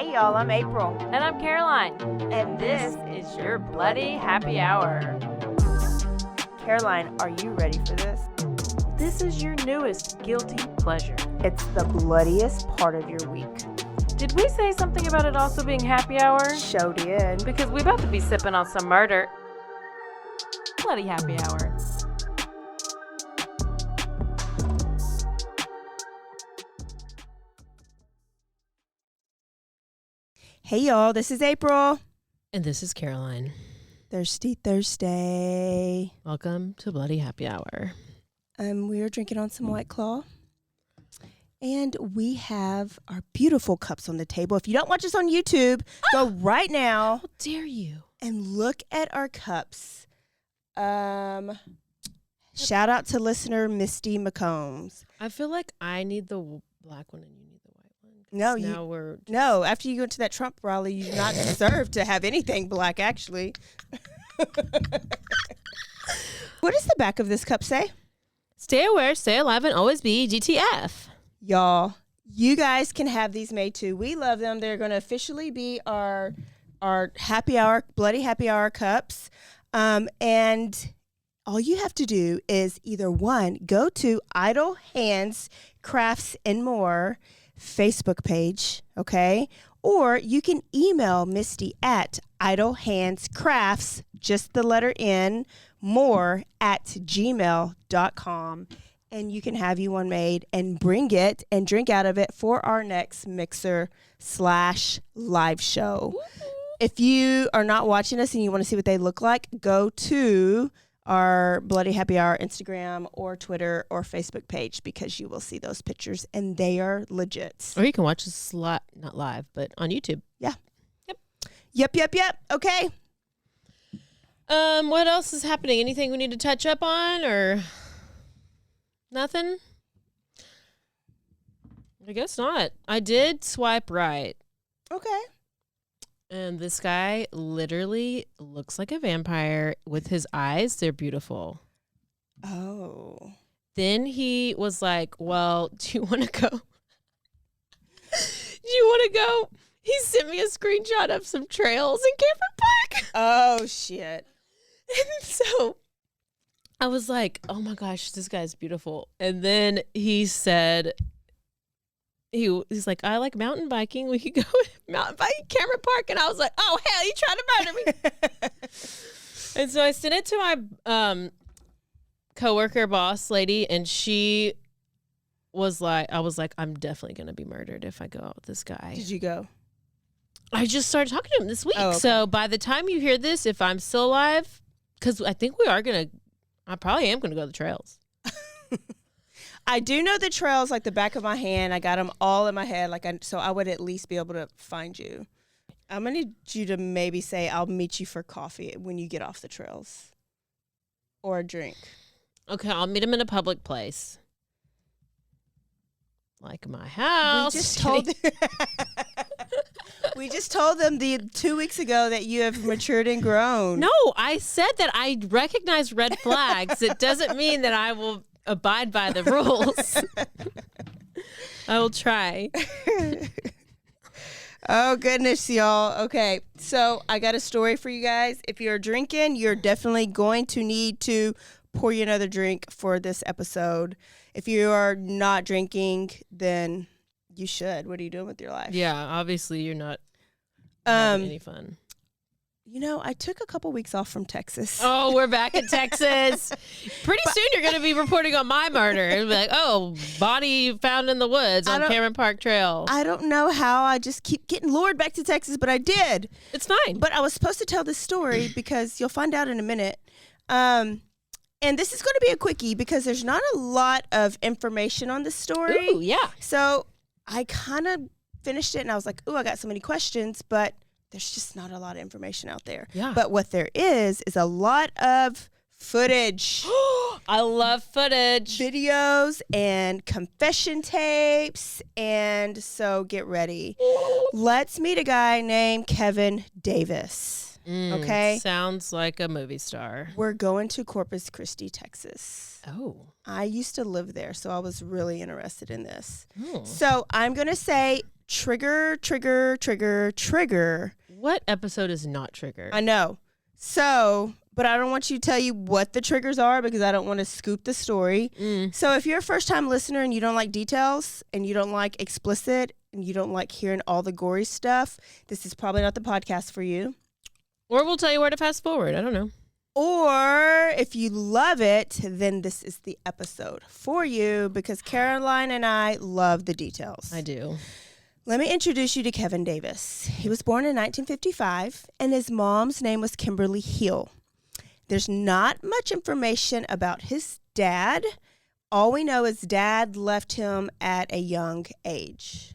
Hey y'all, I'm April. And I'm Caroline. And this is your Bloody Happy Hour. Caroline, are you ready for this? This is your newest guilty pleasure. It's the bloodiest part of your week. Did we say something about it also being happy hour? Show did. Because we about to be sipping on some murder. Bloody Happy Hour. Hey y'all, this is April. And this is Caroline. Thirsty Thursday. Welcome to Bloody Happy Hour. We are drinking on some White Claw. And we have our beautiful cups on the table. If you don't watch us on YouTube, go right now. How dare you? And look at our cups. Shout out to listener Misty McCombs. I feel like I need the black one and you need the white one. No, after you go to that Trump rally, you do not deserve to have anything black, actually. What does the back of this cup say? Stay aware, stay alive, and always be GTF. Y'all, you guys can have these made too. We love them. They're going to officially be our happy hour, Bloody Happy Hour cups. And all you have to do is either one, go to Idle Hands Crafts and More Facebook page, okay? Or you can email Misty at idlehandscrafts, just the letter N, more at gmail.com. And you can have you one made and bring it and drink out of it for our next mixer/live show. If you are not watching us and you want to see what they look like, go to our Bloody Happy Hour Instagram or Twitter or Facebook page because you will see those pictures and they are legit. Or you can watch this not live, but on YouTube. Yeah. Yep. Okay. What else is happening? Anything we need to touch up on or nothing? I guess not. I did swipe right. Okay. And this guy literally looks like a vampire with his eyes. They're beautiful. Oh. Then he was like, well, do you want to go? He sent me a screenshot of some trails in Cameron Park. Oh, shit. And so I was like, oh, my gosh, this guy's beautiful. And then he said, he's like, I like mountain biking. We could go mountain biking Cameron Park. And I was like, oh, hell, you trying to murder me? And so I sent it to my coworker boss lady, and she was like, I was like, I'm definitely going to be murdered if I go out with this guy. Did you go? I just started talking to him this week. Oh, okay. So by the time you hear this, if I'm still alive, because I think I probably am going to go to the trails. I do know the trails like the back of my hand. I got them all in my head, so I would at least be able to find you. I'm gonna need you to maybe say I'll meet you for coffee when you get off the trails, or a drink. Okay, I'll meet him in a public place, like my house. We just told them 2 weeks ago that you have matured and grown. No, I said that I recognize red flags. It doesn't mean that I will abide by the rules. I will try. Oh, goodness, y'all. Okay, so I got a story for you guys. If you're drinking, you're definitely going to need to pour you another drink for this episode. If you are not drinking, then you should. What are you doing with your life? Yeah, obviously you're not having any fun. You know, I took a couple weeks off from Texas. Oh, we're back in Texas. Pretty soon you're going to be reporting on my murder. It'll be like, oh, body found in the woods on Cameron Park Trail. I don't know how I just keep getting lured back to Texas, but I did. It's fine. But I was supposed to tell this story because you'll find out in a minute. And this is going to be a quickie because there's not a lot of information on this story. Ooh, yeah. So I kind of finished it and I was like, ooh, I got so many questions, but there's just not a lot of information out there. Yeah. But what there is a lot of footage. I love footage. Videos and confession tapes. And so get ready. Let's meet a guy named Kevin Davis. Okay? Sounds like a movie star. We're going to Corpus Christi, Texas. Oh. I used to live there, so I was really interested in this. Oh. So I'm going to say trigger. What episode is not trigger? I know. So, but I don't want you to tell you what the triggers are because I don't want to scoop the story. So if you're a first-time listener and you don't like details and you don't like explicit and you don't like hearing all the gory stuff, this is probably not the podcast for you. Or we'll tell you where to fast forward. I don't know. Or if you love it, then this is the episode for you because Caroline and I love the details. I do. Let me introduce you to Kevin Davis. He was born in 1955, and his mom's name was Kimberly Hill. There's not much information about his dad. All we know is dad left him at a young age.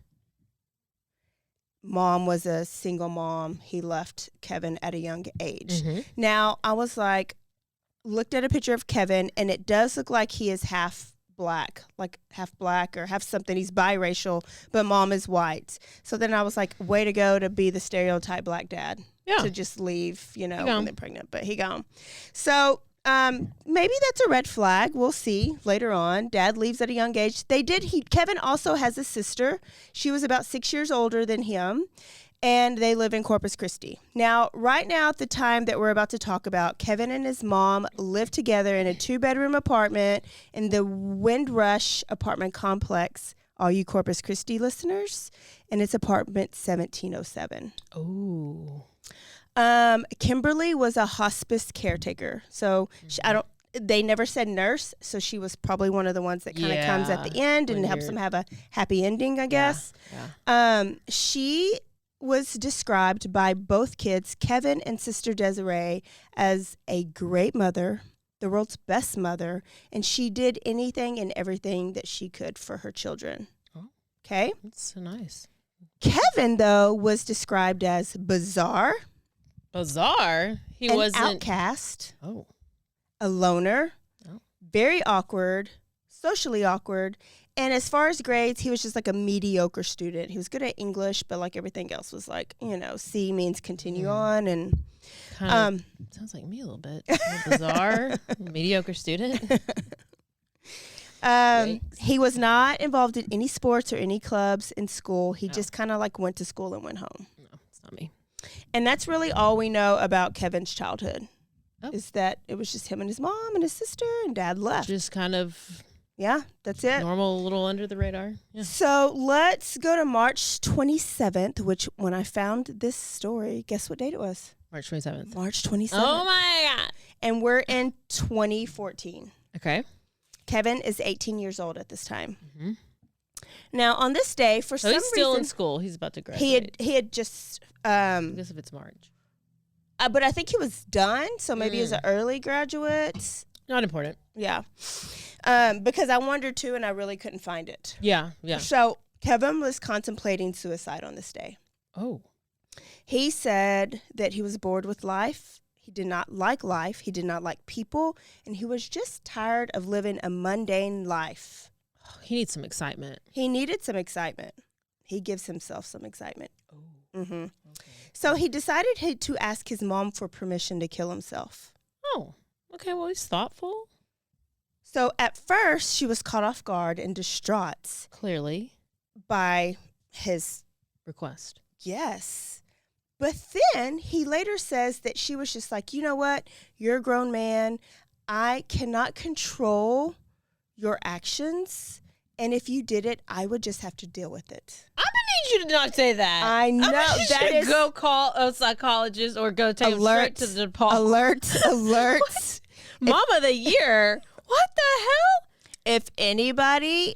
Mom was a single mom. He left Kevin at a young age. Now, I was like, looked at a picture of Kevin, and it does look like he is half black or half something. He's biracial, but mom is white. So then I was like, way to go to be the stereotype black dad. Yeah. To just leave, when they're pregnant, but he gone. So maybe that's a red flag. We'll see later on. Dad leaves at a young age. Kevin also has a sister. She was about 6 years older than him. And they live in Corpus Christi. Now, right now, at the time that we're about to talk about, Kevin and his mom live together in a 2-bedroom apartment in the Windrush apartment complex. All you Corpus Christi listeners, and it's apartment 1707. Oh. Kimberly was a hospice caretaker. So they never said nurse, so she was probably one of the ones that kind of comes at the end and helps them have a happy ending, I guess. Yeah. She was described by both kids, Kevin and sister Desiree, as a great mother, the world's best mother, and she did anything and everything that she could for her children. Oh, okay? That's so nice. Kevin, though, was described as bizarre. Bizarre? He an wasn't... outcast. Oh. A loner. Oh. Very awkward. Socially awkward. And as far as grades, he was just like a mediocre student. He was good at English, but like everything else was like, C means continue on. And kind of sounds like me a little bit. Bizarre, mediocre student. He was not involved in any sports or any clubs in school. He just kind of like went to school and went home. No, it's not me. And that's really all we know about Kevin's childhood. Is that it was just him and his mom and his sister, and dad left. Just kind of... Yeah, that's it. Normal, little under the radar. Yeah. So let's go to March 27th, which when I found this story, guess what date it was? March 27th. March 27th. Oh, my God. And we're in 2014. Okay. Kevin is 18 years old at this time. Mm-hmm. Now, on this day, for some reason... he's still in school. He's about to graduate. He had just... I guess if it's March. But I think he was done, so maybe he's an early graduate. Not important. Yeah. Because I wondered too, and I really couldn't find it. Yeah. So Kevin was contemplating suicide on this day. Oh. He said that he was bored with life. He did not like life. He did not like people. And he was just tired of living a mundane life. He needs some excitement. He needed some excitement. He gives himself some excitement. Oh. Mm-hmm. Okay. So he decided to ask his mom for permission to kill himself. Oh. Okay, well, he's thoughtful. So at first, she was caught off guard and distraught. Clearly. By his request. Yes. But then he later says that she was just like, you know what? You're a grown man. I cannot control your actions. And if you did it, I would just have to deal with it. I'm going to need you to not say that. I know. That is. Go call a psychologist or go take him straight to the department. Alert. Mom of the year. What the hell? If anybody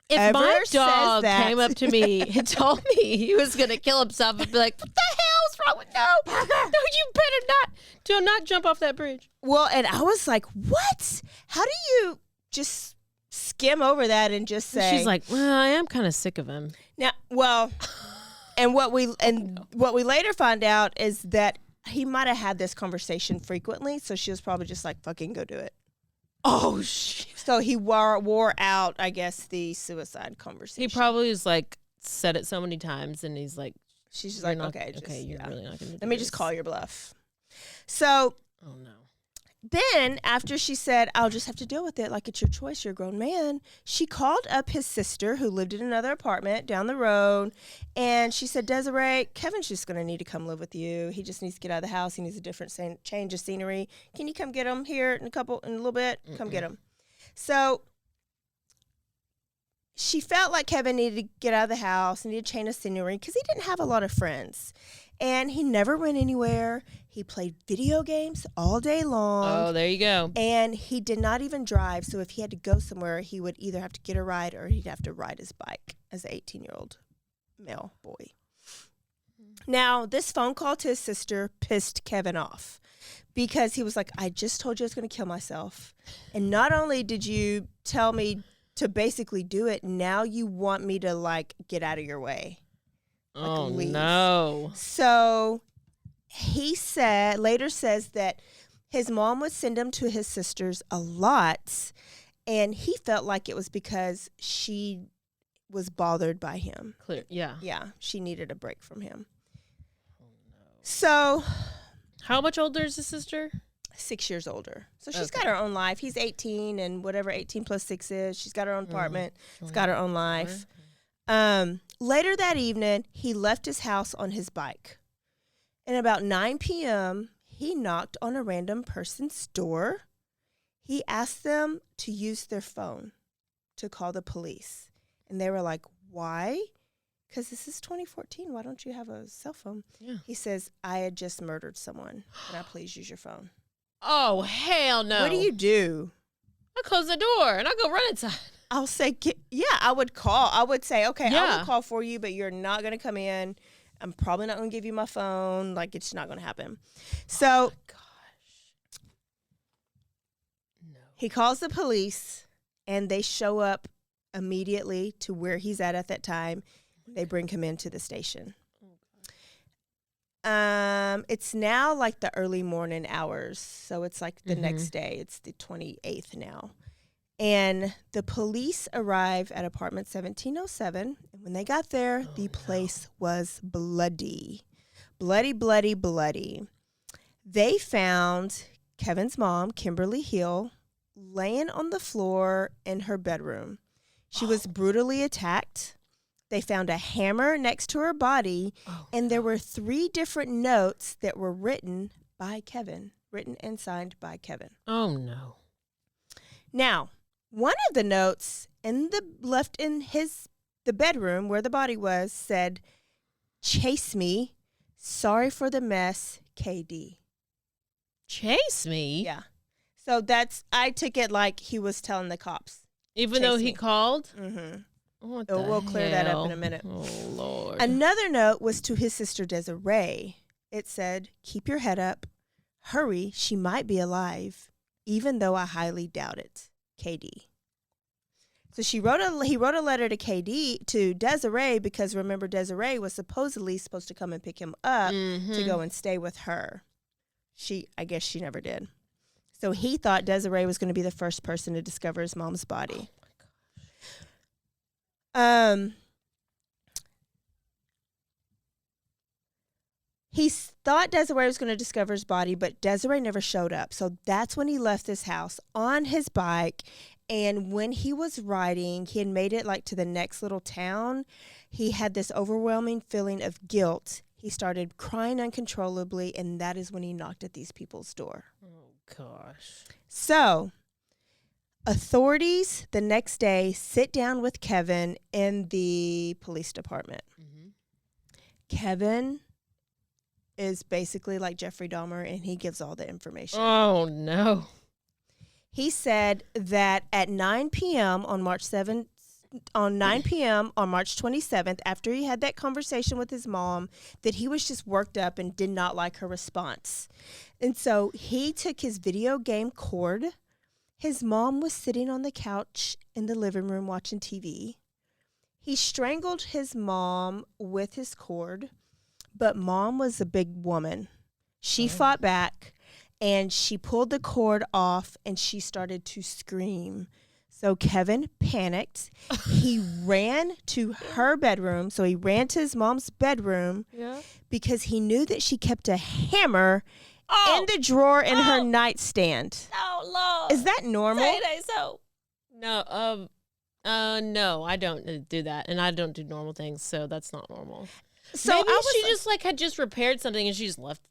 If my dog came up to me and told me he was going to kill himself, I'd be like, what the hell's wrong with no, you better not. Do not jump off that bridge. Well, and I was like, what? How do you just skim over that and just say? She's like, well, I am kind of sick of him. Now, well, and what we later find out is that he might have had this conversation frequently, so she was probably just like, fucking go do it. Oh, shit. So he wore out, I guess, the suicide conversation. He probably was like, said it so many times, and he's like, she's just like, not, okay, you're really not going to do Let me just call your bluff. So, oh no. Then, after she said, I'll just have to deal with it, like it's your choice, you're a grown man, she called up his sister who lived in another apartment down the road, and she said, Desiree, Kevin's just going to need to come live with you. He just needs to get out of the house. He needs a different change of scenery. Can you come get him here in a little bit? Come get him. So she felt like Kevin needed to get out of the house, needed a change of scenery, because he didn't have a lot of friends. And he never went anywhere. He played video games all day long. Oh, there you go. And he did not even drive. So if he had to go somewhere, he would either have to get a ride or he'd have to ride his bike as an 18-year-old male boy. Now, this phone call to his sister pissed Kevin off because he was like, I just told you I was going to kill myself. And not only did you tell me to basically do it, now you want me to, like, get out of your way. Oh, leave. No. So he later says that his mom would send him to his sisters a lot, and he felt like it was because she was bothered by him. Clear. Yeah. Yeah, she needed a break from him. Oh, no. So How much older is his sister? 6 years older. So she's got her own life. He's 18, and whatever 18 plus 6 is, she's got her own apartment. She's got her own life. Later that evening, he left his house on his bike. And about 9 p.m., he knocked on a random person's door. He asked them to use their phone to call the police. And they were like, why? Because this is 2014. Why don't you have a cell phone? Yeah. He says, I had just murdered someone. Can I please use your phone? Oh, hell no. What do you do? I close the door and I go run inside. I'll say, yeah, I would call. I would say, okay, I Yeah. will call for you, but you're not going to come in. I'm probably not going to give you my phone. Like, it's not going to happen. So Gosh. No. he calls the police, and they show up immediately to where he's at that time. They bring him into the station. It's now like the early morning hours. So it's like the next day. It's the 28th now. And the police arrive at apartment 1707. And when they got there, the place was bloody. Bloody, bloody, bloody. They found Kevin's mom, Kimberly Hill, laying on the floor in her bedroom. She was brutally attacked. They found a hammer next to her body. And there were 3 different notes that were written by Kevin, written and signed by Kevin. Oh, no. Now, one of the notes left in the bedroom where the body was said, "Chase me. Sorry for the mess, KD." Chase me? Yeah. So I took it like he was telling the cops. Even though Chase he me. called? Mm-hmm. What We'll clear that up in a minute. Oh, Lord. Another note was to his sister Desiree. It said, "Keep your head up. Hurry, she might be alive, even though I highly doubt it. KD." So he wrote a letter to Desiree because remember Desiree was supposed to come and pick him up to go and stay with her. I guess she never did. So he thought Desiree was going to be the first person to discover his mom's body. He thought Desiree was going to discover his body, but Desiree never showed up. So that's when he left this house on his bike. And when he was riding, he had made it like to the next little town. He had this overwhelming feeling of guilt. He started crying uncontrollably, and that is when he knocked at these people's door. Oh, gosh. So authorities the next day sit down with Kevin in the police department. Kevin is basically like Jeffrey Dahmer, and he gives all the information. Oh, no. He said that at 9 p.m. on March 27th, after he had that conversation with his mom, that he was just worked up and did not like her response. And so he took his video game cord. His mom was sitting on the couch in the living room watching TV. He strangled his mom with his cord, but mom was a big woman. She fought back, and she pulled the cord off, and she started to scream. So Kevin panicked. He ran to her bedroom. So he ran to his mom's bedroom because he knew that she kept a hammer in the drawer in her nightstand. Oh, Lord. Is that normal? So. No, no, I don't do that, and I don't do normal things, so that's not normal. So maybe she just had just repaired something and she just left.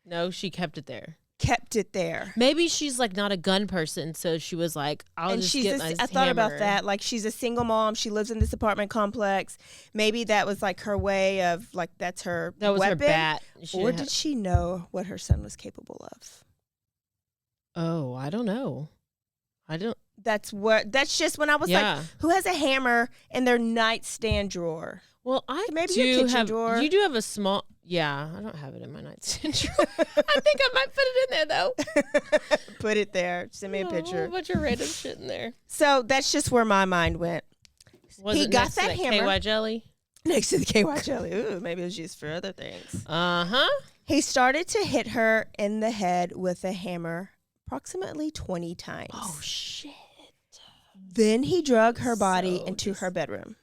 No, she kept it there. Kept it there. Maybe she's like not a gun person, so she was like, "I'll just get my hammer." I thought about that. Like, she's a single mom. She lives in this apartment complex. Maybe that was like her way of like that's her. That was weapon. her bat. Or did she know what her son was capable of? Oh, I don't know. That's just when I was like, who has a hammer in their nightstand drawer? Well, maybe your kitchen drawer. You do have a small. Yeah, I don't have it in my nightstand drawer. I think I might put it in there though. Put it there. Send me a picture. A bunch of random shit in there. So that's just where my mind went. He got that hammer. KY jelly. Next to the KY jelly. Ooh, maybe it was used for other things. Uh-huh. He started to hit her in the head with a hammer approximately 20 times. Oh, shit. Then he drug her body into her bedroom.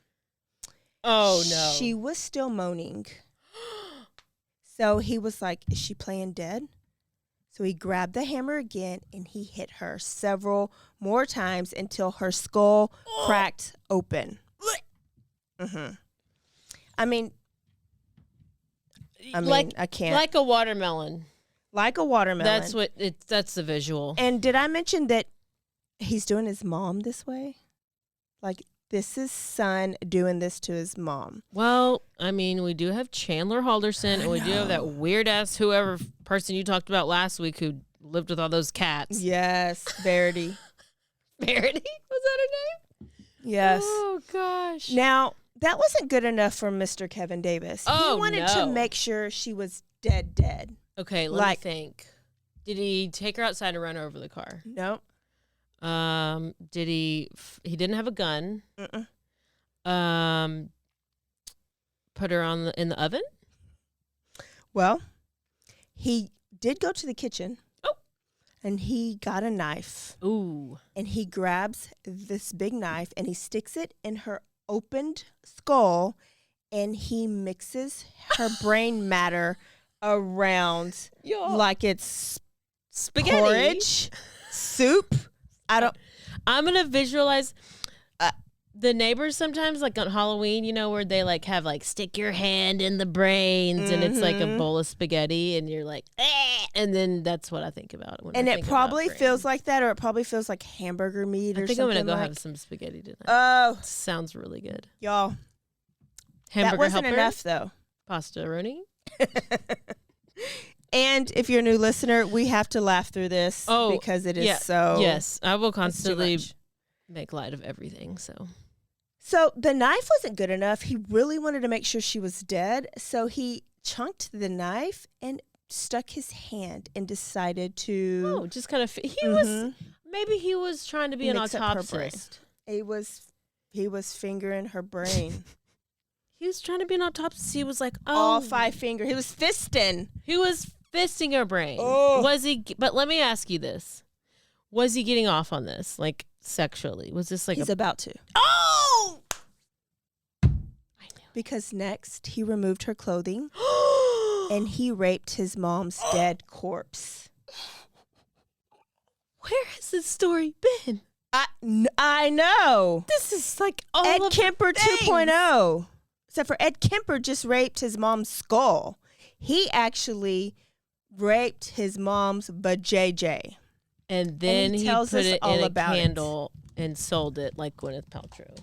Oh, no. She was still moaning. So he was like, is she playing dead? So he grabbed the hammer again and he hit her several more times until her skull cracked open. Mm-hmm. I mean, I can't. Like a watermelon. Like a watermelon. That's the visual. And did I mention that he's doing his mom this way? Like, this is son doing this to his mom. Well, I mean, we do have Chandler Halderson, and we do have that weird-ass whoever person you talked about last week who lived with all those cats. Yes, Verity. Verity? Was that her name? Yes. Oh, gosh. Now, that wasn't good enough for Mr. Kevin Davis. Oh, he wanted to make sure she was dead. Okay, let me think. Did he take her outside and run her over the car? No. Did he didn't have a gun. Put her in the oven? Well, he did go to the kitchen. Oh. And he got a knife. Ooh. And he grabs this big knife and he sticks it in her opened skull and he mixes her brain matter around like it's spaghetti, porridge, soup. I'm gonna visualize the neighbors sometimes, like on Halloween, you know, where they like have like stick your hand in the brains and it's like a bowl of spaghetti and you're like, and then that's what I think about. And it probably feels like that, or it probably feels like hamburger meat or something. I think I'm gonna go have some spaghetti tonight. Oh, sounds really good, y'all. Hamburger that wasn't helper, enough though. Pastaroni. And if you're a new listener, we have to laugh through this because it is so. Yes, I will constantly make light of everything. So the knife wasn't good enough. He really wanted to make sure she was dead. So he chunked the knife and stuck his hand and decided to. Oh, just kind of. Maybe he was trying to be an autopsist. He was fingering her brain. He was trying to be an autopsist. He was like, all 5 fingers. He was fisting. He was fisting her brain. Oh. Was he? But let me ask you this: was he getting off on this, like sexually? Was this like he's about to? Oh, I knew. Because next he removed her clothing and he raped his mom's dead corpse. Where has this story been? I know. This is like all Ed of Kemper 2.0. Except for Ed Kemper just raped his mom's skull. He actually raped his mom's vajayjay. And then he put it in a candle and sold it like Gwyneth Paltrow.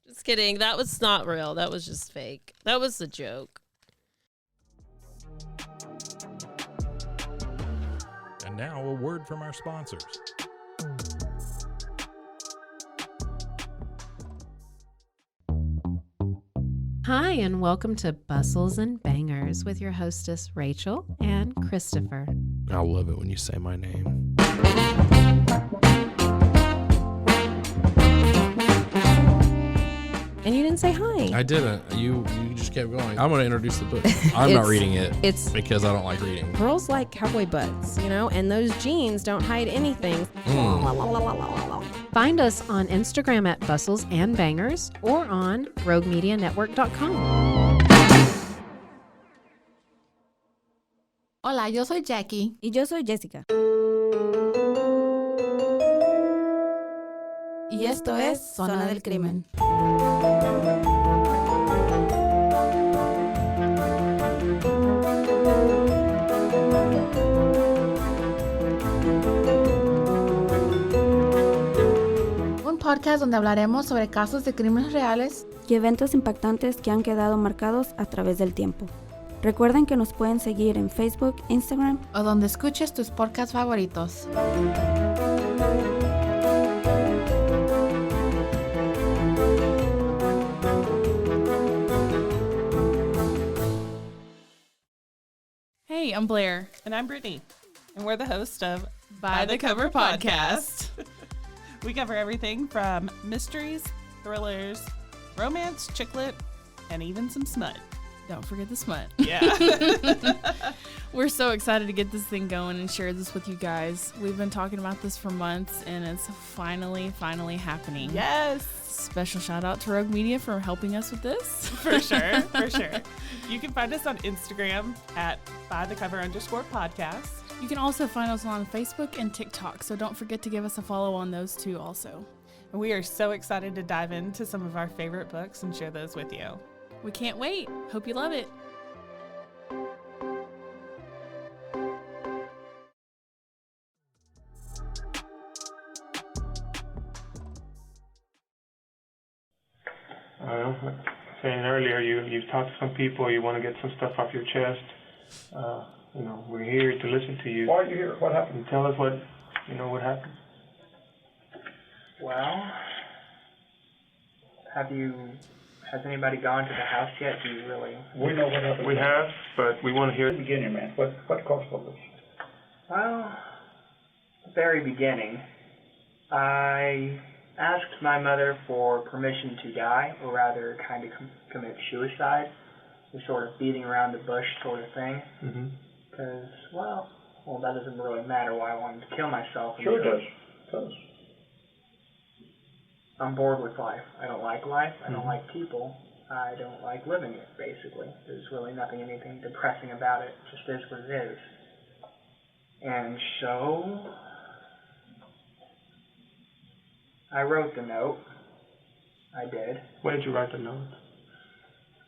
Just kidding. That was not real. That was just fake. That was a joke. And now a word from our sponsors. Hi, and welcome to Bustles and Bangers with your hostess, Rachel and Christopher. I love it when you say my name. And you didn't say hi. I didn't. You just kept going. I'm going to introduce the book. I'm not reading it. It's because I don't like reading. Girls like cowboy butts, and those jeans don't hide anything. Find us on Instagram at Bustles and Bangers or on RogueMediaNetwork.com. Hola, yo soy Jackie. Y yo soy Jessica. Y esto es Zona del Crimen. Un podcast donde hablaremos sobre casos de crímenes reales Y eventos impactantes que han quedado marcados a través del tiempo. Recuerden que nos pueden seguir en Facebook, Instagram o donde escuches tus podcasts favoritos. Hey, I'm Blair, And I'm Brittany, and we're the host of By the Cover Podcast. We cover everything from mysteries, thrillers, romance, chick lit, and even some smut. Don't forget the smut. Yeah. We're so excited to get this thing going and share this with you guys. We've been talking about this for months, and it's finally happening. Yes. Special shout out to Rogue Media for helping us with this. For sure. For sure. You can find us on Instagram at bythecover_podcast. You can also find us on Facebook and TikTok, so don't forget to give us a follow on those two also. And we are so excited to dive into some of our favorite books and share those with you. We can't wait. Hope you love it. Saying earlier, you've talked to some people, you want to get some stuff off your chest. We're here to listen to you. Why are you here? What happened? And tell us what happened. Well, has anybody gone to the house yet? Do you really? We know what happened. We have, but we want to hear The beginning, man. What caused all this? Well, the very beginning, I asked my mother for permission to die, or rather kind of commit suicide, the sort of beating around the bush sort of thing. Mm-hmm. Because, well, that doesn't really matter why I wanted to kill myself. Sure it does. Tell us. I'm bored with life. I don't like life. I don't like people. I don't like living it, basically. There's really anything depressing about it. It just is what it is. And so I wrote the note. I did. When did you write the note?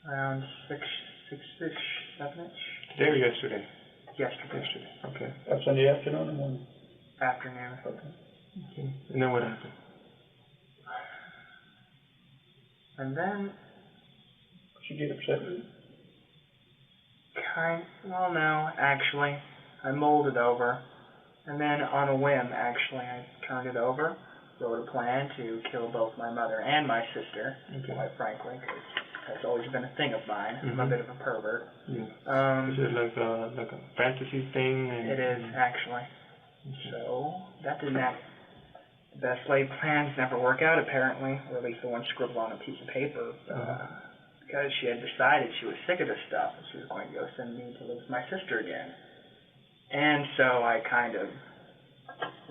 Around 6-ish, 7-ish. Today or yesterday? Yesterday. Okay. That's in the afternoon or morning? Afternoon. Okay. And then what happened? And then Did you get upset with it? Well, no, actually. I molded over. And then on a whim, actually, I turned it over, wrote a plan to kill both my mother and my sister, quite frankly, because that's always been a thing of mine. I'm a bit of a pervert. Yeah. Is it like a fantasy thing? It is, actually. So, that didn't act. The best laid plans never work out, apparently, or at least the one scribbled on a piece of paper, because she had decided she was sick of this stuff, and she was going to go send me to live with my sister again. And so I kind of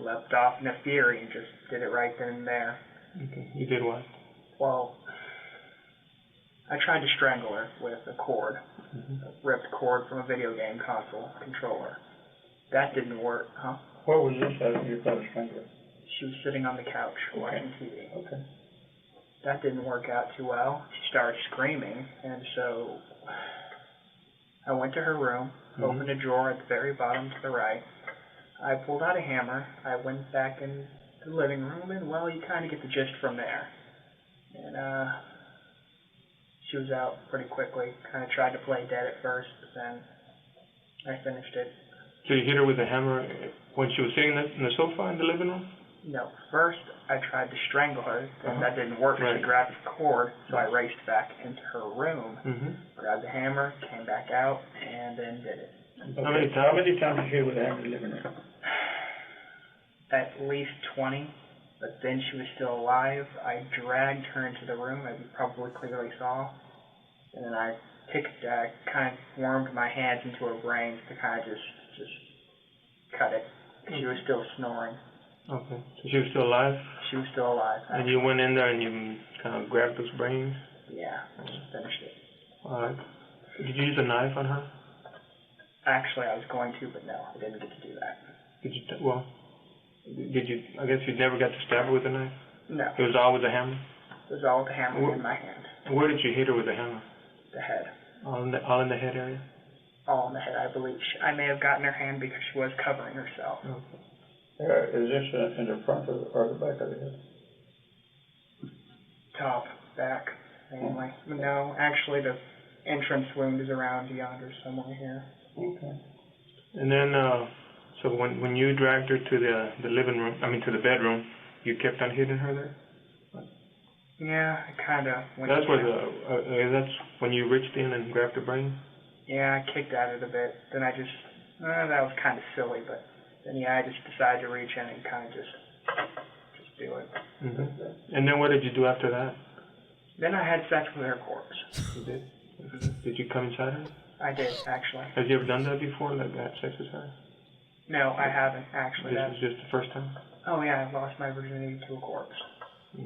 leapt off in a fury and just did it right then and there. Okay. You did what? Well, I tried to strangle her with a cord, a ripped cord from a video game console controller. That didn't work, huh? What was this that you tried to strangle her? She was sitting on the couch watching TV. Okay. That didn't work out too well. She started screaming, and so I went to her room, opened a drawer at the very bottom to the right. I pulled out a hammer. I went back in the living room, and, well, you kind of get the gist from there. And she was out pretty quickly. Kind of tried to play dead at first, but then I finished it. So you hit her with a hammer when she was sitting in the sofa in the living room? No, first I tried to strangle her, and that didn't work. She grabbed the cord, so I raced back into her room, grabbed the hammer, came back out, and then did it. Okay. How many times did you hit her with a hammer in the living room? At least 20, but then she was still alive. I dragged her into the room, as you probably clearly saw, and then I kind of wormed my hands into her brains to kind of just cut it. She was still snoring. Okay. So she was still alive? She was still alive. And you went in there and you kind of grabbed those brains? Yeah, I just finished it. All right. Did you use a knife on her? Actually, I was going to, but no, I didn't get to do that. Did you? I guess you never got to stab her with a knife. No. It was all with a hammer. It was all with the hammer in my hand. And where did you hit her with the hammer? The head. All in the head area. All in the head, I believe. I may have gotten her hand because she was covering herself. Okay. Is this in the front or the back of the head? Top, back, mainly. No, actually, the entrance wound is around yonder somewhere here. Okay. And then, so when you dragged her to the living room, to the bedroom, you kept on hitting her there? Yeah, I kind of went. That's where that's when you reached in and grabbed her brain? Yeah, I kicked at it a bit. Then I just, that was kind of silly, but then I just decided to reach in and kind of just do it. Mm-hmm. And then what did you do after that? Then I had sex with her corpse. You did? Did you come inside her? I did, actually. Have you ever done that before, like had sex with her? No, I haven't, actually. This was just the first time? Oh, yeah, I lost my virginity to a corpse.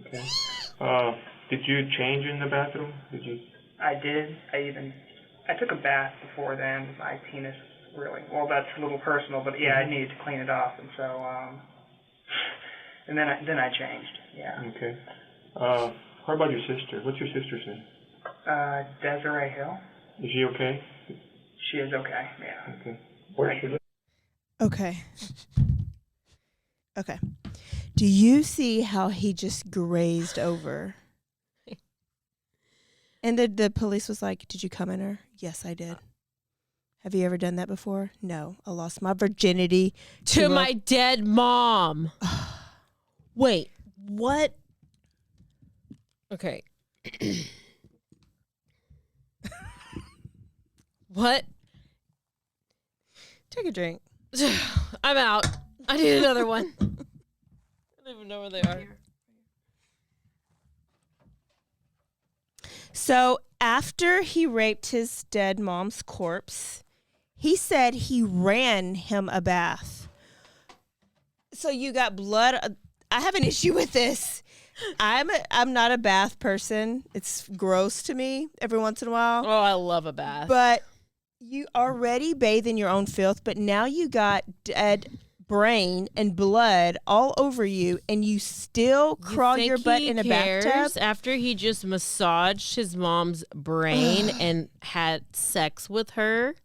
Okay. Did you change in the bathroom? Did you? I did. I took a bath before then. My penis really, well, that's a little personal, but yeah, I needed to clean it off, and so, and then I changed, yeah. Okay. How about your sister? What's your sister's name? Desiree Hill. Is she okay? She is okay, yeah. Okay. Where should Okay. Okay. Do you see how he just grazed over? And the police was like, did you come in her? Yes, I did. Have you ever done that before? No. I lost my virginity to my dead mom. Wait, what? Okay. What? Take a drink. I'm out. I need another one. I don't even know where they are. So after he raped his dead mom's corpse, he said he ran him a bath. So you got blood. I have an issue with this. I'm not a bath person. It's gross to me every once in a while. Oh, I love a bath. But you already bathe in your own filth, but now you got dead brain and blood all over you, and you still crawl your butt in a bathtub? After he just massaged his mom's brain and had sex with her?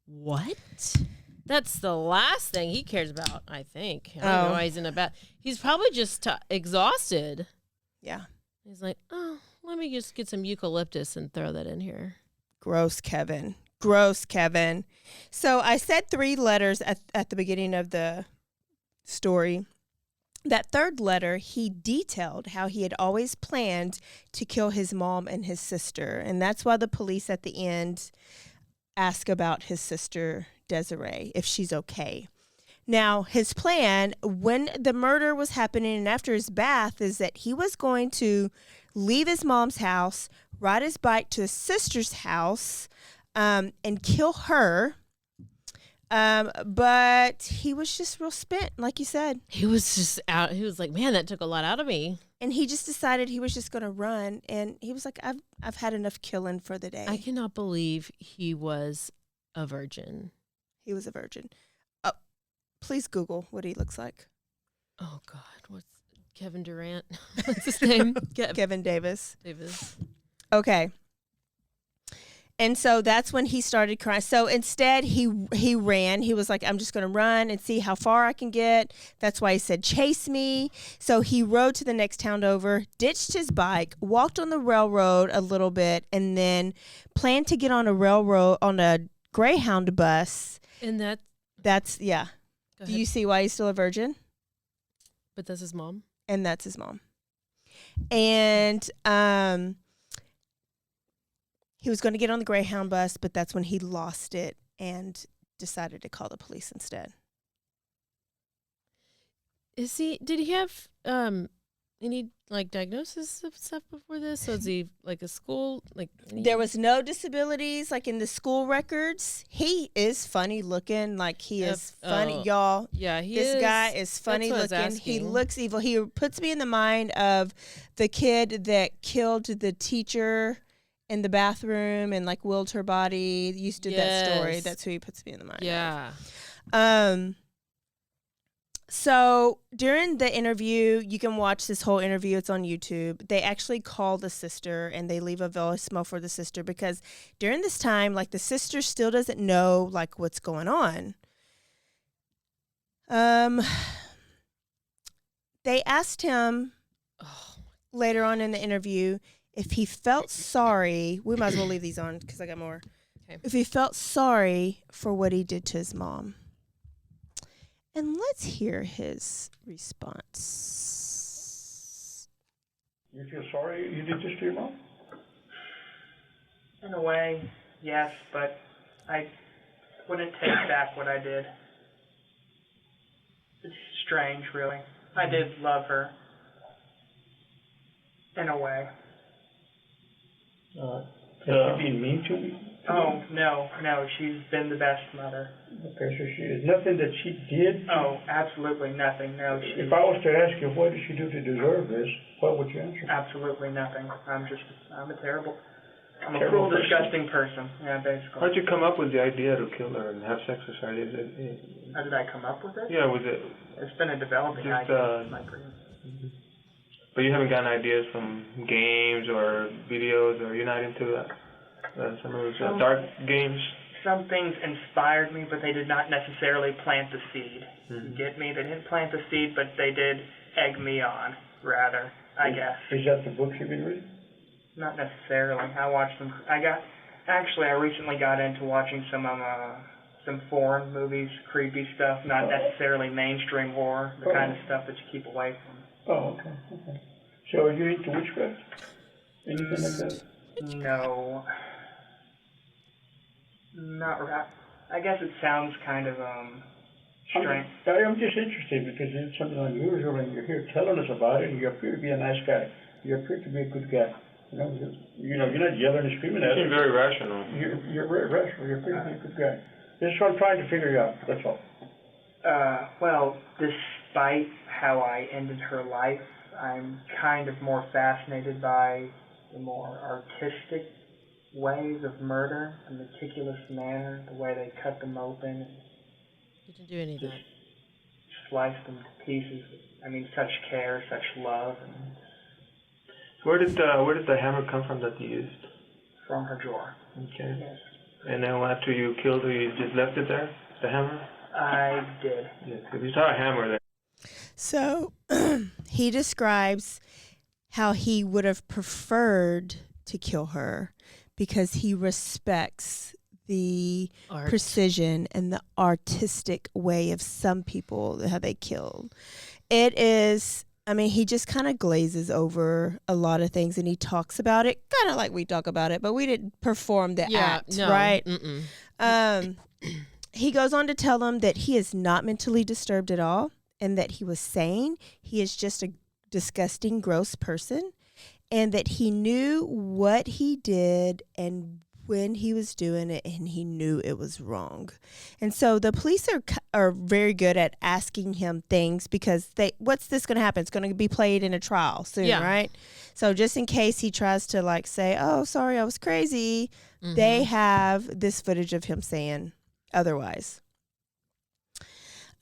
What? That's the last thing he cares about, I think. I don't know why he's in a bath. He's probably just exhausted. Yeah. He's like, let me just get some eucalyptus and throw that in here. Gross, Kevin. Gross, Kevin. So I said 3 letters at the beginning of the story. That third letter, he detailed how he had always planned to kill his mom and his sister. And that's why the police at the end ask about his sister, Desiree, if she's okay. Now, his plan when the murder was happening and after his bath is that he was going to leave his mom's house, ride his bike to his sister's house, and kill her. But he was just real spent, like you said. He was just out. He was like, man, that took a lot out of me. And he just decided he was just going to run. And he was like, I've had enough killing for the day. I cannot believe he was a virgin. He was a virgin. Please Google what he looks like. Oh, God. What's Kevin Durant? What's his name? Kevin Davis. Davis. Okay. And so that's when he started crying. So instead, he ran. He was like, I'm just going to run and see how far I can get. That's why he said, chase me. So he rode to the next town over, ditched his bike, walked on the railroad a little bit, and then planned to get on a Greyhound bus. And that's, yeah. Do you see why he's still a virgin? But that's his mom? And that's his mom. And he was going to get on the Greyhound bus, but that's when he lost it and decided to call the police instead. Did he have any diagnosis of stuff before this? So is he a school There was no disabilities in the school records. He is funny looking, he is funny, y'all. Yeah, this guy is funny looking. He looks evil. He puts me in the mind of the kid that killed the teacher in the bathroom and like willed her body. You did that story. Yes. That's who he puts me in the mind. Yeah. So during the interview, you can watch this whole interview. It's on YouTube. They actually call the sister and they leave a voicemail for the sister because during this time, like the sister still doesn't know like what's going on. They asked him later on in the interview if he felt sorry. We might as well leave these on because I got more. Okay. If he felt sorry for what he did to his mom. And let's hear his response. You feel sorry you did this to your mom? In a way, yes, but I wouldn't take back what I did. It's strange, really. I did love her. In a way. Has she been mean to me? Oh, no, she's been the best mother. Okay, so she is nothing that she did? Oh, absolutely nothing, no. If I was to ask you, what did she do to deserve this, what would you answer? Absolutely nothing. I'm a Terrible cruel, person. disgusting person. Yeah, basically. How'd you come up with the idea to kill her and have sex with her? How did I come up with it? Yeah, was it? It's been a developing Just, idea. My brain. But you haven't gotten ideas from games or videos, or you're not into that? Some of those dark games? Some things inspired me, but they did not necessarily plant the seed. You get me? They didn't plant the seed, but they did egg me on, rather, I guess. Is that the books you've been reading? Not necessarily. I watched them. I recently got into watching some foreign movies, creepy stuff, not necessarily mainstream horror, the kind of stuff that you keep away from. Oh, okay. So are you into witchcraft? Anything like that? No. Not right. I guess it sounds kind of strange. I'm just interested because it's something unusual and you're here telling us about it and you appear to be a nice guy. You appear to be a good guy. You're not yelling and screaming at us. You seem very rational. You're very rational. You appear to be a good guy. This is what I'm trying to figure out, that's all. Well, despite how I ended her life, I'm kind of more fascinated by the more artistic ways of murder, the meticulous manner, the way they cut them open. You didn't do any of that. Slice them to pieces. I mean, such care, such love. And Where did the hammer come from that you used? from her drawer. Okay. Yes. And then after you killed her, you just left it there, the hammer? I did. Yeah, because you saw a hammer there. So he describes how he would have preferred to kill her because he respects the precision and the artistic way of some people, how they killed. It is, I mean, he just kind of glazes over a lot of things and he talks about it kind of like we talk about it, but we didn't perform the act, right? He goes on to tell them that he is not mentally disturbed at all and that he was sane. He is just a disgusting, gross person, and that he knew what he did and when he was doing it, and he knew it was wrong. And so the police are very good at asking him things because what's this going to happen? It's going to be played in a trial soon, right? So just in case he tries to like say, oh, sorry, I was crazy, they have this footage of him saying otherwise.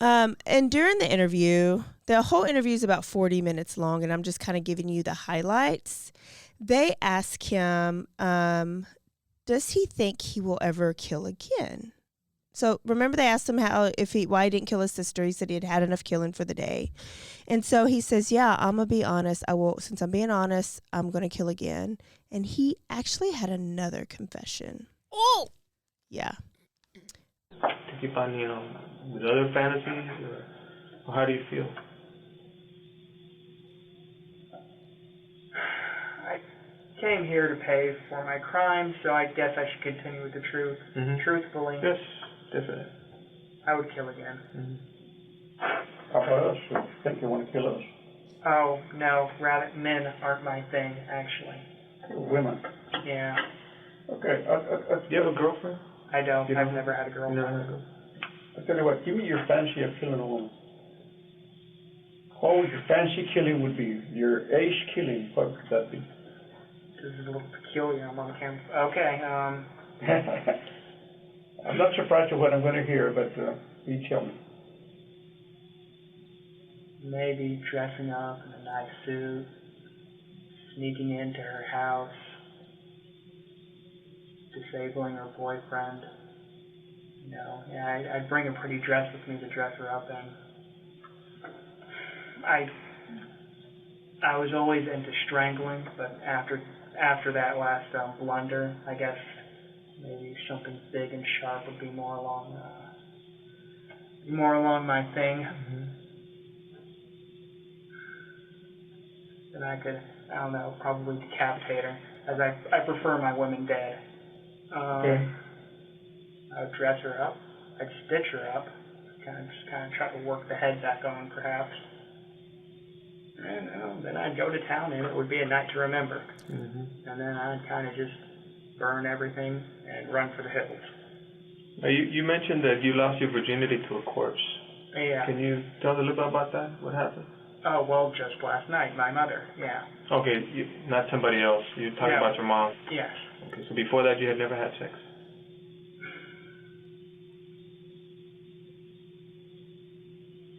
And during the interview, the whole interview is about 40 minutes long, and I'm just kind of giving you the highlights. They ask him, does he think he will ever kill again? So remember they asked him why he didn't kill his sister. He said he had had enough killing for the day. And so he says, yeah, I'm going to be honest. Since I'm being honest, I'm going to kill again. And he actually had another confession. Oh! Yeah. To keep on, with other fantasies, or how do you feel? I came here to pay for my crime, so I guess I should continue with the truth. Truthfully. Yes, definitely. I would kill again. How about us? You think you want to kill us? Oh, no. Rather, men aren't my thing, actually. Women? Yeah. Okay. Do you have a girlfriend? I don't. I've never had a girlfriend. No. I'll tell you what, give me your fancy of killing a woman. What would your fancy killing would be? Your ace killing, what would that be? This is a little peculiar. I'm on camera. Okay. I'm not surprised at what I'm going to hear, but you tell me. Maybe dressing up in a nice suit, sneaking into her house, disabling her boyfriend. You know, yeah, I'd bring a pretty dress with me to dress her up in. I was always into strangling, but after that last blunder, I guess maybe something big and sharp would be more along my thing. And I could, I don't know, probably decapitate her, as I prefer my women dead. Okay. I would dress her up, I'd stitch her up, kind of try to work the head back on, perhaps. And then I'd go to town, and it would be a night to remember. And then I'd kind of just burn everything and run for the hills. You mentioned that you lost your virginity to a corpse. Yeah. Can you tell us a little bit about that? What happened? Oh, well, just last night, my mother, yeah. Okay, not somebody else. You're talking about your mom. Yes. Okay, so before that you had never had sex?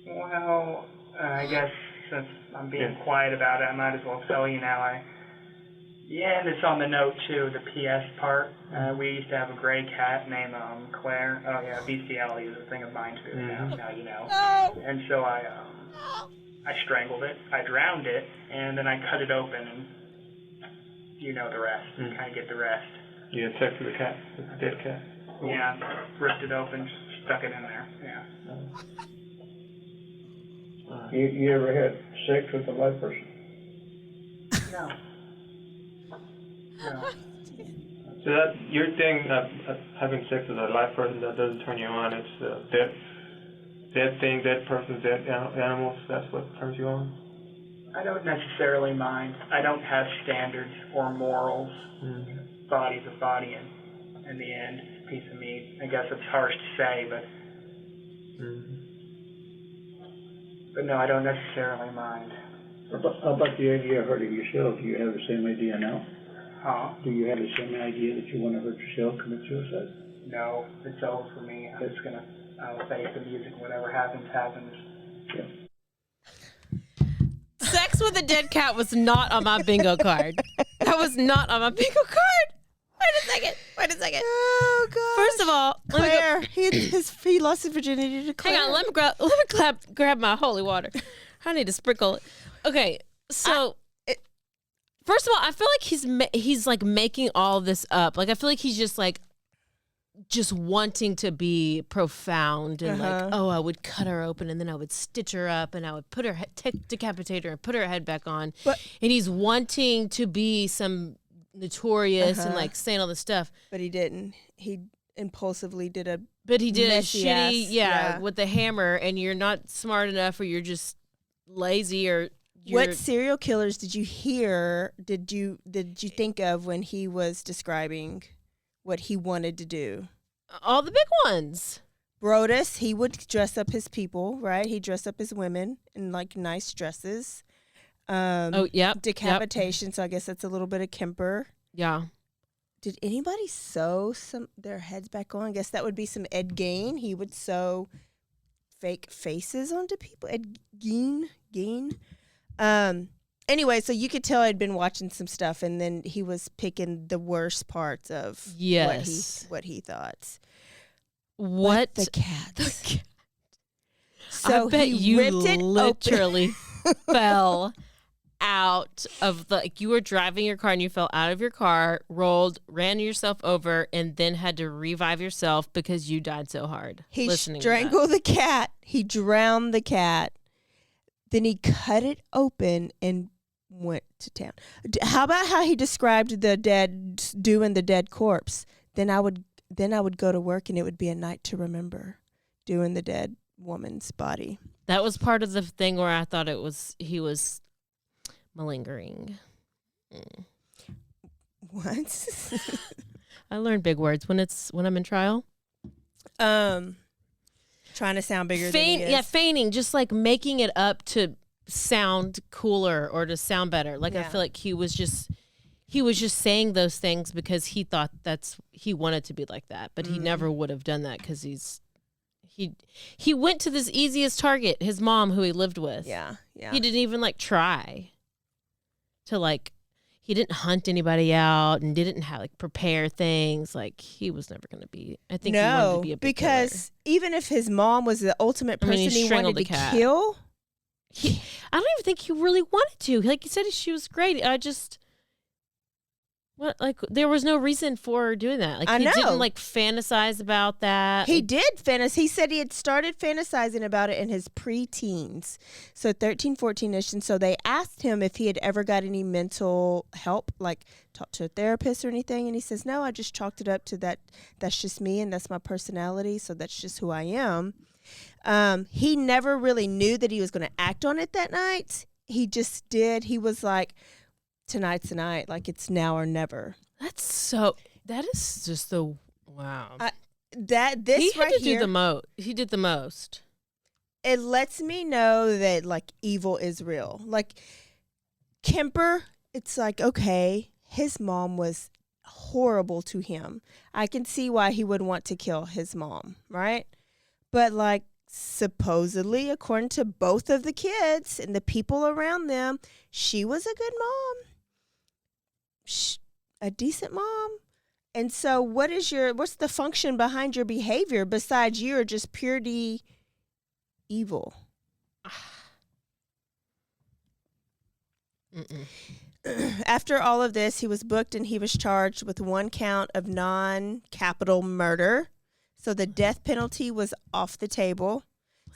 Well, I guess since I'm being quiet about it, I might as well tell you now. And it's on the note too, the PS part. We used to have a gray cat named Claire. Oh yeah, Beastiality is a thing of mine too. Now you know. And so I strangled it, I drowned it, and then I cut it open, and you know the rest. You kind of get the rest. You had sex with the cat, with the dead cat? Yeah, ripped it open, stuck it in there. Yeah. You ever had sex with a live person? No. No. So that your thing, having sex with a live person, that doesn't turn you on. It's dead thing, dead persons, dead animals. That's what turns you on. I don't necessarily mind. I don't have standards or morals. Body's a body, and in the end, it's a piece of meat. I guess it's harsh to say, but but no, I don't necessarily mind. How about the idea of hurting yourself? Do you have the same idea now? Huh? Do you have the same idea that you want to hurt yourself, commit suicide? No, it's over for me. I'm just gonna face the music. Whatever happens, happens. Yeah. Sex with a dead cat was not on my bingo card. That was not on my bingo card. Wait a second. Oh God! First of all, Claire, he lost his virginity to Claire. Hang on, let me grab my holy water. I need to sprinkle it. Okay, so first of all, I feel like he's like making all this up. Like I feel like he's just wanting to be profound and like, oh, I would cut her open and then I would stitch her up and I would put her decapitate her and put her head back on. And he's wanting to be some notorious and like saying all this stuff. But he didn't. He impulsively did a. But he did a shitty shitty, with the hammer, and you're not smart enough, or you're just lazy, or. What serial killers did you hear? Did you think of when he was describing what he wanted to do? All the big ones. Brodus, he would dress up his people, right? He dressed up his women in like nice dresses. Decapitation. So I guess that's a little bit of Kemper. Yeah. Did anybody sew their heads back on? I guess that would be some Ed Gein. He would sew fake faces onto people. Ed Gein. Anyway, so you could tell I'd been watching some stuff, and then he was picking the worst parts of what he thought. What the cat? So I bet you literally fell out of you were driving your car and you fell out of your car, rolled, ran yourself over, and then had to revive yourself because you died so hard. He strangled the cat. He drowned the cat. Then he cut it open and went to town. How about how he described the dead corpse? Then I would go to work and it would be a night to remember, doing the dead woman's body. That was part of the thing where I thought he was malingering. What? I learned big words when I'm in trial. Trying to sound bigger than he is. Yeah, feigning, just like making it up to sound cooler or to sound better. Like I feel like he was just he was just saying those things because he thought he wanted to be like that, but he never would have done that because he went to this easiest target, his mom, who he lived with. Yeah. He didn't even like try to like. He didn't hunt anybody out and didn't have like prepare things. Like he was never going to be. I think he wanted to be a big because even if his mom was the ultimate person he wanted to kill, I don't even think he really wanted to. Like you said, she was great. There was no reason for doing that. Like he didn't like fantasize about that. He did fantasize. He said he had started fantasizing about it in his preteens, so 13, 14ish. And so they asked him if he had ever got any mental help, like talked to a therapist or anything. And he says, no, I just chalked it up to that. That's just me and that's my personality. So that's just who I am. He never really knew that he was going to act on it that night. He just did. He was like, tonight's the night, like it's now or never. That is just the wow. He had to do the most. He did the most. It lets me know that like evil is real. Like Kemper, it's like, okay, his mom was horrible to him. I can see why he would want to kill his mom, right? But like supposedly, according to both of the kids and the people around them, she was a good mom. A decent mom. And so what's the function behind your behavior besides you're just purely evil? After all of this, he was booked and he was charged with 1 count of non-capital murder. So the death penalty was off the table.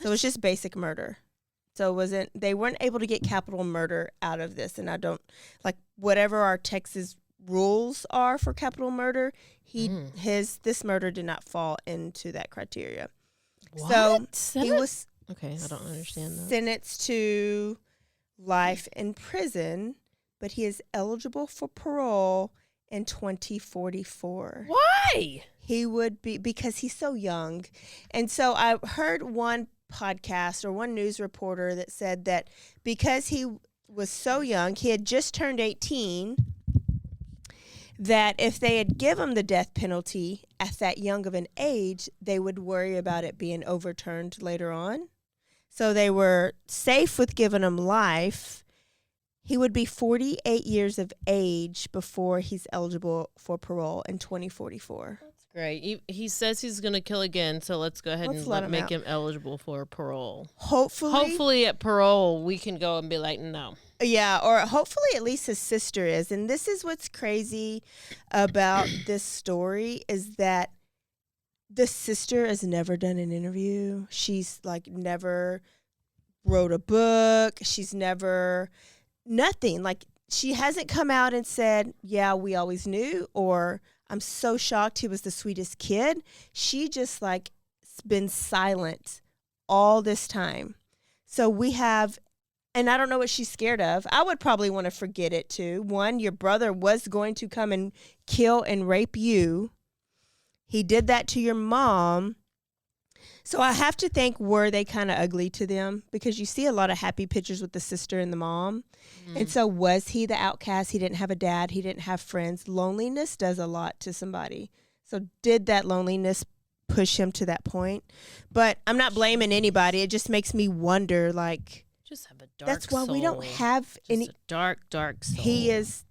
So it was just basic murder. So they weren't able to get capital murder out of this. And I don't, like, whatever our Texas rules are for capital murder, this murder did not fall into that criteria. What? So he was okay. I don't understand that. Sentenced to life in prison, but he is eligible for parole in 2044. Why? He would be, because he's so young. And so I heard one podcast or one news reporter that said that because he was so young, he had just turned 18, that if they had given him the death penalty at that young of an age, they would worry about it being overturned later on. So they were safe with giving him life. He would be 48 years of age before he's eligible for parole in 2044. That's great. He says he's going to kill again, so let's go ahead and make him eligible for parole. Hopefully at parole, we can go and be like, no. Yeah, or hopefully at least his sister is. And this is what's crazy about this story is that the sister has never done an interview. She's like never wrote a book. She's never... nothing. Like, she hasn't come out and said, yeah, we always knew, or I'm so shocked he was the sweetest kid. She just like been silent all this time. So we have, and I don't know what she's scared of. I would probably want to forget it too. One, your brother was going to come and kill and rape you. He did that to your mom. So I have to think, were they kind of ugly to them? Because you see a lot of happy pictures with the sister and the mom. And so was he the outcast? He didn't have a dad. He didn't have friends. Loneliness does a lot to somebody. So did that loneliness push him to that point? But I'm not blaming anybody. It just makes me wonder, like, just have a dark that's why soul. we don't have just any. A dark soul. He is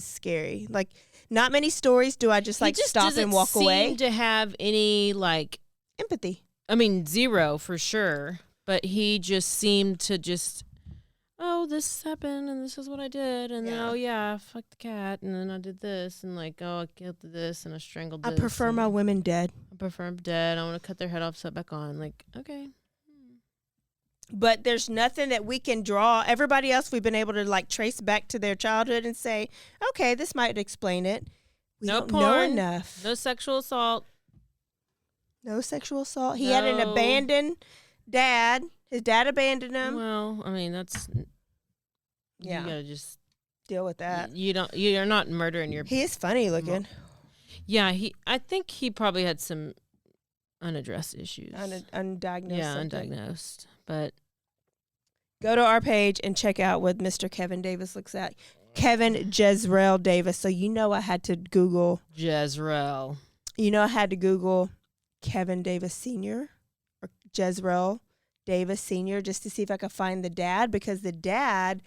scary. Like, not many stories do I just like stop and walk away. He doesn't seem to have any like empathy. I mean, zero for sure. But he just seemed to just, oh, this happened and this is what I did. And then, oh, yeah, I fucked the cat. And then I did this. And like, oh, I killed this and I strangled this. I prefer my women dead. I prefer them dead. I want to cut their head off, set back on. Like, okay. But there's nothing that we can draw. Everybody else we've been able to like trace back to their childhood and say, okay, this might explain it. We no don't porn, know enough. No sexual assault. No sexual assault. He had an abandoned dad. His dad abandoned him. Well, I mean, that's you gotta just deal with that. You're not murdering your. He is funny looking. Yeah, I think he probably had some unaddressed issues. Undiagnosed. Yeah, something. undiagnosed. But go to our page and check out what Mr. Kevin Davis looks at. Kevin Jezreel Davis. So you know I had to Google. Jezreel. You know I had to Google Kevin Davis Sr. or Jezreel Davis Sr. just to see if I could find the dad, because the dad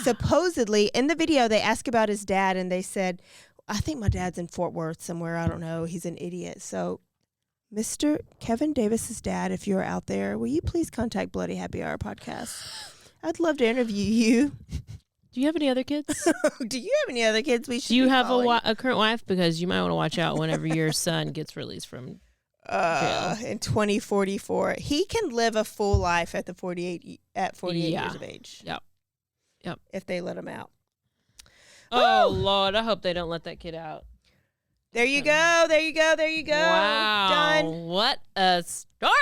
supposedly in the video they asked about his dad and they said, I think my dad's in Fort Worth somewhere. I don't know. He's an idiot. So Mr. Kevin Davis's dad, if you're out there, will you please contact Bloody Happy Hour podcast? I'd love to interview you. Do you have any other kids? Do you have any other kids? Do you have a current wife? Because you might want to watch out whenever your son gets released from jail. In 2044. He can live a full life at 48 years of age. Yep. If they let him out. Oh, Lord. I hope they don't let that kid out. There you go. There you go. There you go. Wow. Done. What a story.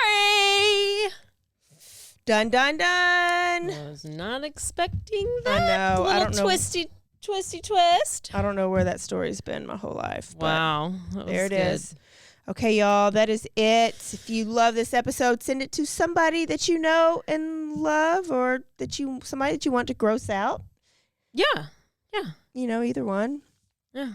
Done. I was not expecting that. I know. I don't know. Twisty twist. I don't know where that story's been my whole life. Wow. There it is. Okay, y'all. That is it. If you love this episode, send it to somebody that you know and love, or somebody that you want to gross out. Yeah. You know, either one. Yeah.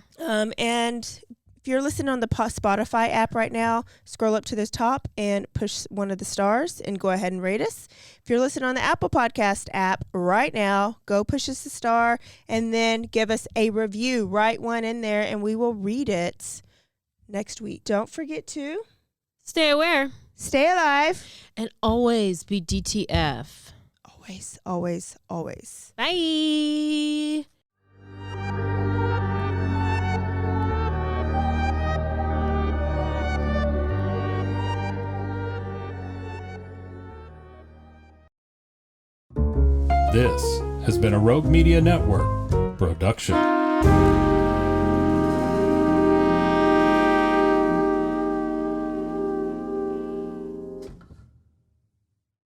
And if you're listening on the Spotify app right now, scroll up to the top and push one of the stars and go ahead and rate us. If you're listening on the Apple Podcast app right now, go push us a star and then give us a review. Write one in there and we will read it next week. Don't forget to stay aware, stay alive, and always be DTF. Always, always, always. Bye. This has been a Rogue Media Network production.